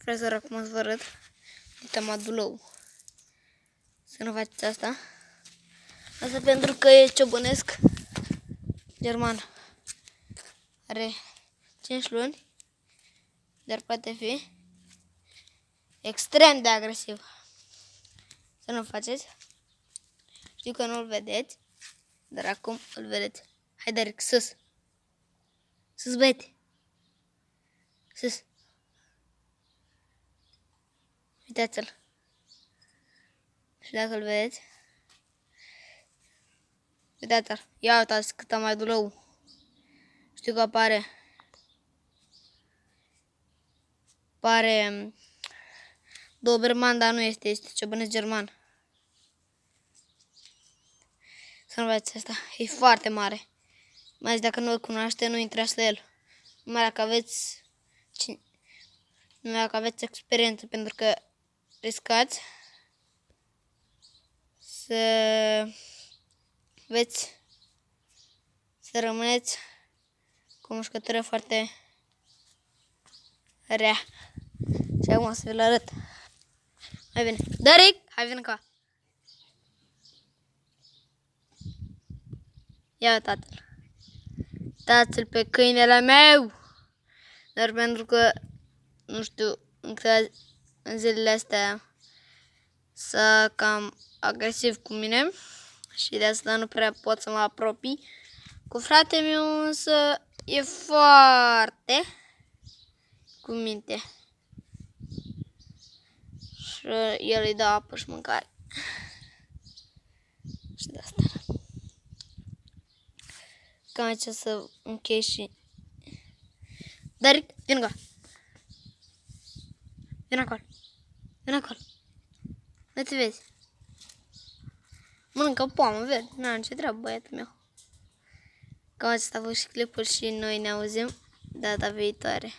Fraților, acum să vă arăt. Uite madulou. Să nu faceți asta. Asta pentru că e ciobănesc german. Are 5 luni. Dar poate fi extrem de agresiv. Să nu faceți. Știu că nu-l vedeți. Dar acum îl vedeți. Hai, Daric, sus. Sus, băiete. Sus. Uitați-l. Și dacă îl vedeți. Uitați-l. Ia uitați cât am mai dulău. Știu că apare Doberman, dar nu este. Este ciobănesc german. Să nu vedeți asta. E foarte mare. Mai ales dacă nu îl cunoaște, nu intrați la el. Numai dacă aveți experiență, pentru că riscați să rămâneți cu o mușcătură foarte rea. Și acum o să vi-l arăt. Hai bine. Daric, hai vină ca. Ia uitați-l. Uitați-l pe câinele meu. Dar pentru că, nu știu, în zilele astea s-a cam agresiv cu mine și de asta nu prea pot să mă apropii. Cu fratele meu însă e foarte cu minte. Și el îi dă apă și mâncare. Și de asta. Cam aici să închei și... Daric, vin acolo. Vin acolo. Vin acolo. Nu te vezi. Mănâncă poamă, verde. N-are nicio treabă, băiatul meu. Cam acesta a fost și clipul și noi ne auzim data viitoare.